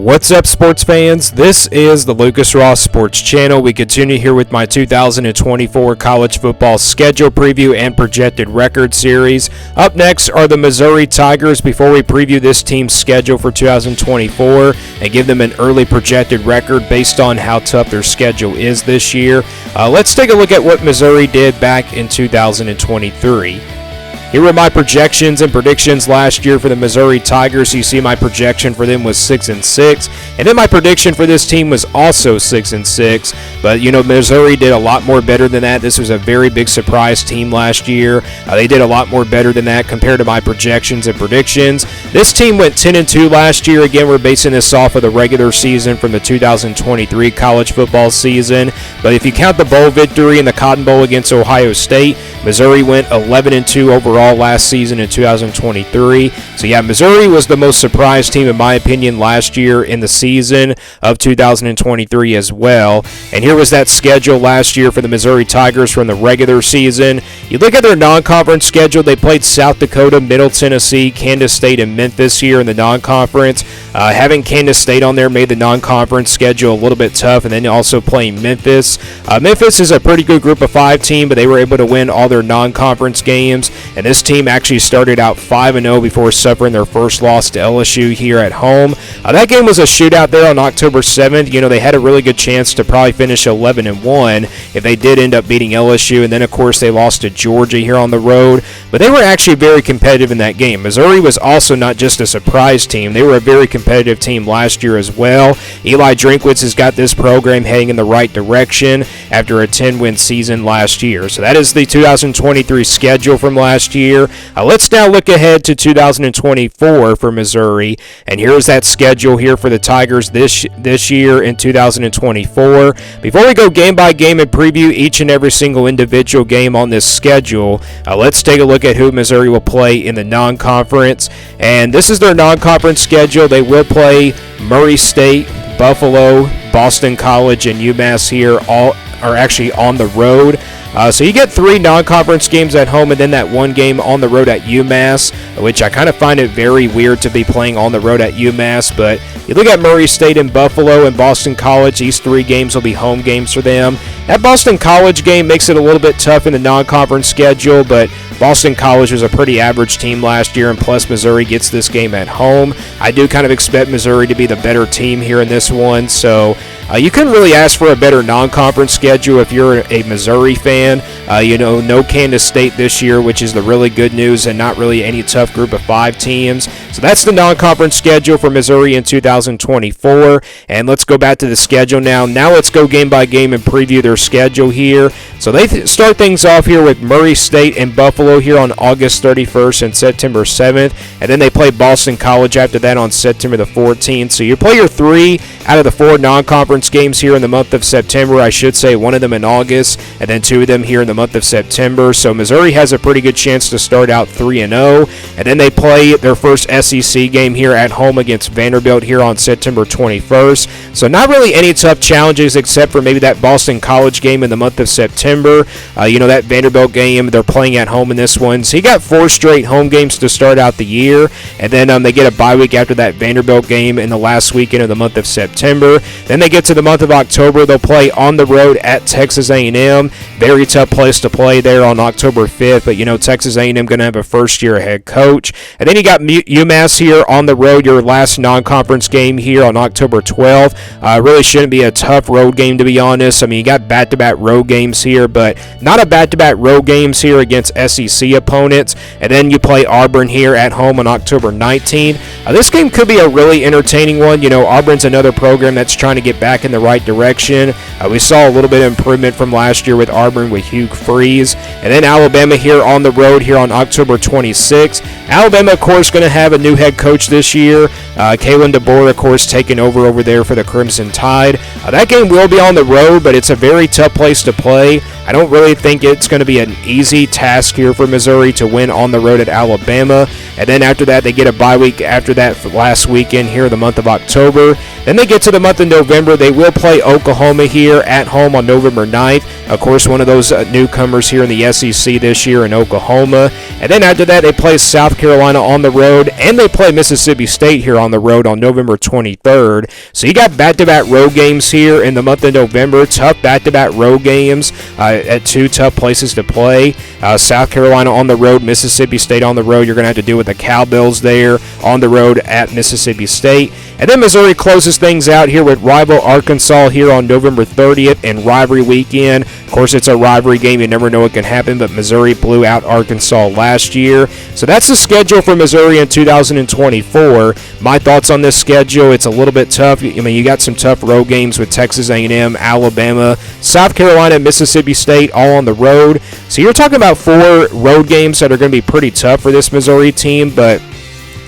What's up, sports fans? This is the Lucas Ross Sports Channel. We continue here with my 2024 college football schedule preview and projected record series. Up next are the Missouri Tigers. Before we preview this team's schedule for 2024 and give them an early projected record based on how tough their schedule is this year, let's take a look at what Missouri did back in 2023. Here were my projections and predictions last year for the Missouri Tigers. You see my projection for them was 6-6, and then my prediction for this team was also 6-6. But, Missouri did a lot more better than that. This was a very big surprise team last year. They did a lot more better than that compared to my projections and predictions. This team went 10-2 last year. Again, we're basing this off of the regular season from the 2023 college football season. But if you count the bowl victory in the Cotton Bowl against Ohio State, Missouri went 11-2 overall last season in 2023. So yeah, Missouri was the most surprised team in my opinion last year in the season of 2023 as well. And here was that schedule last year for the Missouri Tigers from the regular season. You look at their non-conference schedule, they played South Dakota, Middle Tennessee, Kansas State, and Memphis here in the non-conference. Having Kansas State on there made the non-conference schedule a little bit tough, and then also playing Memphis. Memphis is a pretty good group of 5 team, but they were able to win all their non-conference games, and this team actually started out 5-0 before suffering their first loss to LSU here at home. That game was a shootout there on October 7th. They had a really good chance to probably finish 11-1 if they did end up beating LSU, and then of course they lost to Georgia here on the road, but they were actually very competitive in that game. Missouri was also not just a surprise team, they were a very competitive team last year as well. Eli Drinkwitz has got this program heading in the right direction after a 10-win season last year. So that is the 2023 schedule from last year. Let's now look ahead to 2024 for Missouri, and here's that schedule here for the Tigers this year in 2024. Before we go game by game and preview each and every single individual game on this schedule, let's take a look at who Missouri will play in the non-conference. And this is their non-conference schedule. They will play Murray State, Buffalo, Boston College, and UMass here. All are actually on the road. So you get 3 non-conference games at home and then that 1 game on the road at UMass, which I kind of find it very weird to be playing on the road at UMass. But you look at Murray State and Buffalo and Boston College, these 3 games will be home games for them. That Boston College game makes it a little bit tough in the non-conference schedule, but Boston College was a pretty average team last year, and plus Missouri gets this game at home. I do kind of expect Missouri to be the better team here in this one, so you couldn't really ask for a better non-conference schedule if you're a Missouri fan. No Kansas State this year, which is the really good news, and not really any tough group of 5 teams. So that's the non-conference schedule for Missouri in 2024. And let's go back to the schedule now. Now let's go game by game and preview their schedule here. So they start things off here with Murray State and Buffalo here on August 31st and September 7th. And then they play Boston College after that on September the 14th. So you play your 3 out of the 4 non-conference games here in the month of September. I should say 1 of them in August and then 2 of them here in the month of September. So Missouri has a pretty good chance to start out 3-0. And then they play their first SEC game here at home against Vanderbilt here on September 21st. So not really any tough challenges except for maybe that Boston College game in the month of September. That Vanderbilt game, they're playing at home in this one. So you got 4 straight home games to start out the year. And then they get a bye week after that Vanderbilt game in the last weekend of the month of September. Then they get to the month of October. They'll play on the road at Texas A&M. Very tough place to play there on October 5th. But, Texas A&M going to have a first-year head coach. And then you got UMass here on the road, your last non-conference game here on October 12th. Really shouldn't be a tough road game, to be honest. I mean, you got back-to-back road games here, but not a back-to-back road games here against SEC opponents. And then you play Auburn here at home on October 19th. This game could be a really entertaining one. Auburn's another program that's trying to get back in the right direction. We saw a little bit of improvement from last year with Auburn with Hugh Freeze. And then Alabama here on the road here on October 26th. Alabama, of course, going to have a new head coach this year. Kalen DeBoer, of course, taking over there for the Crimson Tide. That game will be on the road, but it's a very tough place to play. I don't really think it's going to be an easy task here for Missouri to win on the road at Alabama. And then after that, they get a bye week after that for last weekend here in the month of October. Then they get to the month of November. They will play Oklahoma here at home on November 9th. Of course, one of those newcomers here in the SEC this year in Oklahoma. And then after that, they play South Carolina on the road, and they play Mississippi State here on on the road on November 23rd. So you got back-to-back road games here in the month of November. Tough back-to-back road games at two tough places to play. South Carolina on the road, Mississippi State on the road. You're going to have to deal with the Cowbells there on the road at Mississippi State. And then Missouri closes things out here with rival Arkansas here on November 30th and rivalry weekend. Of course, it's a rivalry game. You never know what can happen, but Missouri blew out Arkansas last year. So that's the schedule for Missouri in 2024. My thoughts on this schedule, it's a little bit tough. I mean, you got some tough road games with Texas A&M, Alabama, South Carolina, Mississippi State all on the road. So you're talking about 4 road games that are going to be pretty tough for this Missouri team, but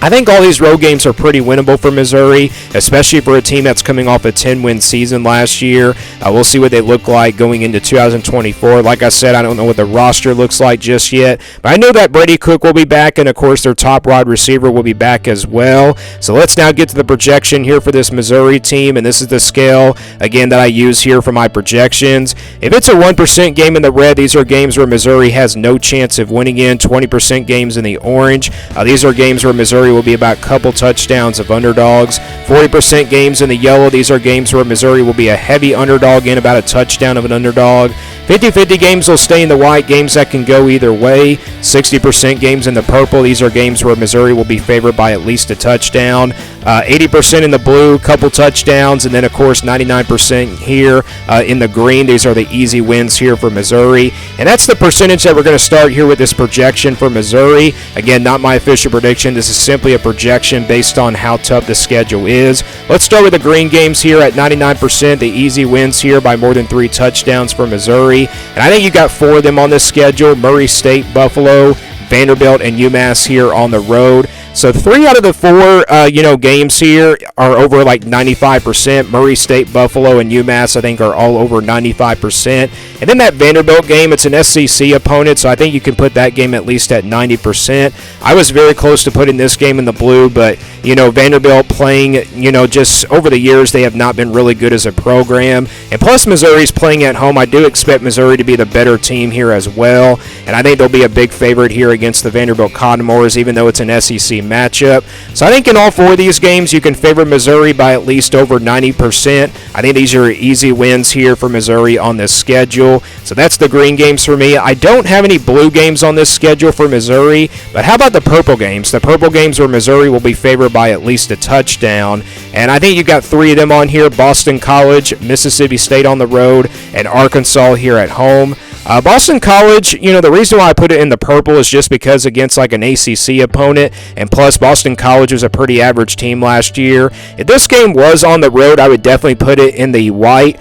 I think all these road games are pretty winnable for Missouri, especially for a team that's coming off a 10-win season last year. We'll see what they look like going into 2024. Like I said, I don't know what the roster looks like just yet, but I know that Brady Cook will be back, and of course their top wide receiver will be back as well. So let's now get to the projection here for this Missouri team, and this is the scale, again, that I use here for my projections. If it's a 1% game in the red, these are games where Missouri has no chance of winning in. 20% games in the orange. These are games where Missouri will be about a couple touchdowns of underdogs. 40% games in the yellow. These are games where Missouri will be a heavy underdog in, about a touchdown of an underdog. 50-50 games will stay in the white, games that can go either way. 60% games in the purple. These are games where Missouri will be favored by at least a touchdown. 80% in the blue, couple touchdowns, and then of course 99% here in the green. These are the easy wins here for Missouri, and that's the percentage that we're going to start here with this projection for Missouri. Again, not my official prediction. This is simply a projection based on how tough the schedule is. Let's start with the green games here at 99%. The easy wins here by more than 3 touchdowns for Missouri, and I think you got 4 of them on this schedule: Murray State, Buffalo, Vanderbilt, and UMass here on the road. So 3 out of the 4, games here are over like 95%. Murray State, Buffalo, and UMass, I think, are all over 95%. And then that Vanderbilt game, it's an SEC opponent, so I think you can put that game at least at 90%. I was very close to putting this game in the blue, but, Vanderbilt playing, just over the years, they have not been really good as a program. And plus, Missouri's playing at home. I do expect Missouri to be the better team here as well. And I think they'll be a big favorite here against the Vanderbilt Commodores, even though it's an SEC matchup. So I think in all 4 of these games, you can favor Missouri by at least over 90%. I think these are easy wins here for Missouri on this schedule. So that's the green games for me. I don't have any blue games on this schedule for Missouri, but how about the purple games? The purple games where Missouri will be favored by at least a touchdown. And I think you got 3 of them on here: Boston College, Mississippi State on the road, and Arkansas here at home. Boston College, the reason why I put it in the purple is just because against like an ACC opponent, and plus Boston College was a pretty average team last year. If this game was on the road, I would definitely put it in the white.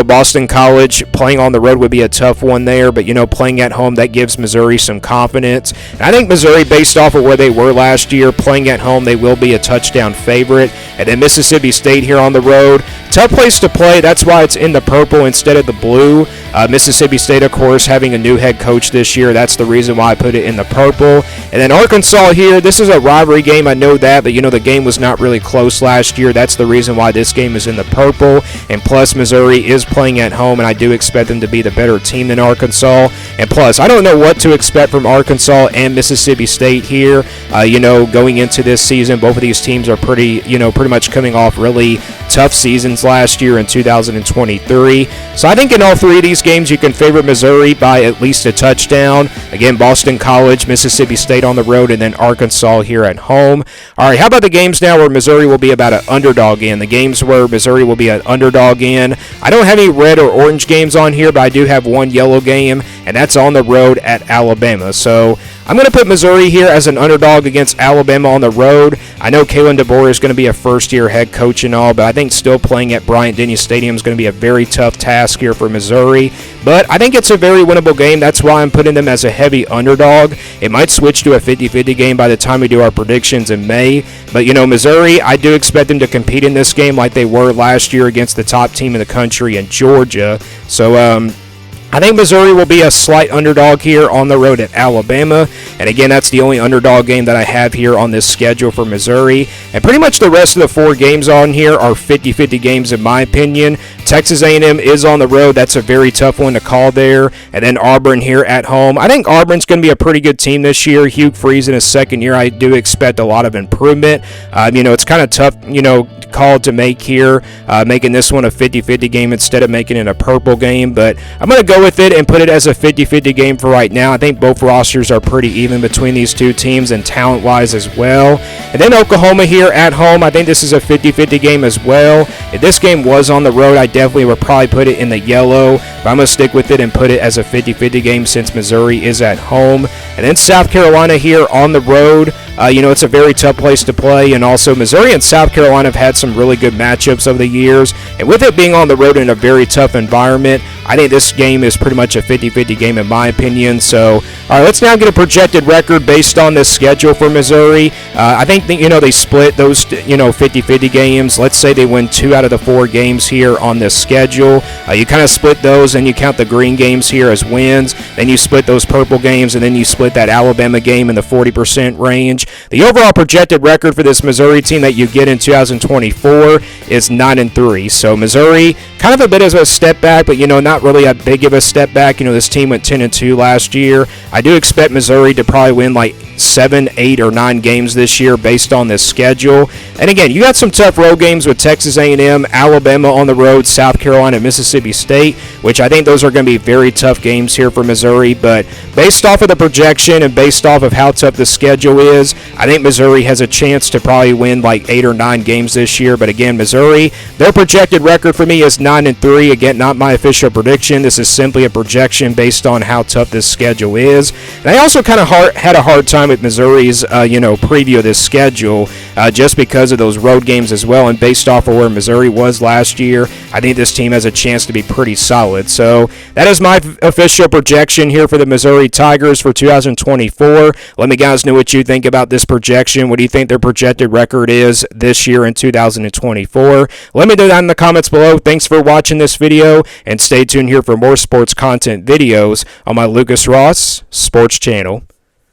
Boston College playing on the road would be a tough one there, but playing at home, that gives Missouri some confidence. And I think Missouri, based off of where they were last year, playing at home, they will be a touchdown favorite. And then Mississippi State here on the road, tough place to play. That's why it's in the purple instead of the blue. Mississippi State, of course, having a new head coach this year. That's the reason why I put it in the purple. And then Arkansas here, this is a rivalry game. I know that, but the game was not really close last year. That's the reason why this game is in the purple. And plus, Missouri is playing at home, and I do expect them to be the better team than Arkansas. And plus, I don't know what to expect from Arkansas and Mississippi State here. Going into this season, both of these teams are pretty much coming off really tough seasons last year in 2023. So I think in all 3 of these games, you can favor Missouri by at least a touchdown. Again, Boston College, Mississippi State on the road, and then Arkansas here at home. All right, how about the games now where Missouri will be about an underdog in? The games where Missouri will be an underdog in. I don't have any red or orange games on here, but I do have one yellow game, and that's on the road at Alabama. So I'm going to put Missouri here as an underdog against Alabama on the road. I know Kalen DeBoer is going to be a first-year head coach and all, but I think still playing at Bryant-Denny Stadium is going to be a very tough task here for Missouri. But I think it's a very winnable game. That's why I'm putting them as a heavy underdog. It might switch to a 50-50 game by the time we do our predictions in May. But, Missouri, I do expect them to compete in this game like they were last year against the top team in the country in Georgia. So, I think Missouri will be a slight underdog here on the road at Alabama. And again, that's the only underdog game that I have here on this schedule for Missouri. And pretty much the rest of the 4 games on here are 50-50 games in my opinion. Texas A&M is on the road. That's a very tough one to call there. And then Auburn here at home. I think Auburn's going to be a pretty good team this year. Hugh Freeze in his second year, I do expect a lot of improvement. It's kind of tough, call to make here, making this one a 50-50 game instead of making it a purple game. But I'm going to go with it and put it as a 50-50 game for right now. I think both rosters are pretty even between these two teams and talent-wise as well. And then Oklahoma here at home. I think this is a 50-50 game as well. If this game was on the road, I definitely would probably put it in the yellow. But I'm going to stick with it and put it as a 50-50 game since Missouri is at home. And then South Carolina here on the road. It's a very tough place to play, and also Missouri and South Carolina have had some really good matchups over the years, and with it being on the road in a very tough environment, I think this game is pretty much a 50-50 game in my opinion. So, all right, let's now get a projected record based on this schedule for Missouri. I think that, they split those, 50-50 games. Let's say they win 2 out of the 4 games here on this schedule. You kind of split those, and you count the green games here as wins. Then you split those purple games, and then you split that Alabama game in the 40% range. The overall projected record for this Missouri team that you get in 2024 is 9-3. So Missouri, kind of a bit of a step back, but not really a big of a step back. This team went 10-2 last year. I do expect Missouri to probably win like 7, 8, or 9 games this year based on this schedule. And again, you got some tough road games with Texas A&M, Alabama on the road, South Carolina, Mississippi State, which I think those are going to be very tough games here for Missouri. But based off of the projection and based off of how tough the schedule is, I think Missouri has a chance to probably win like 8 or 9 games this year. But again, Missouri, their projected record for me is 9-3. Again, not my official prediction. This is simply a projection based on how tough this schedule is. And I also kind of had a hard time with Missouri's, preview of this schedule just because of those road games as well. And based off of where Missouri was last year, I think this team has a chance to be pretty solid. So that is my official projection here for the Missouri Tigers for 2024. Let me guys know what you think about this projection. What do you think their projected record is this year in 2024? Let me know that in the comments below. Thanks for watching this video, and stay tuned here for more sports content videos on my Lucas Ross Sports Channel.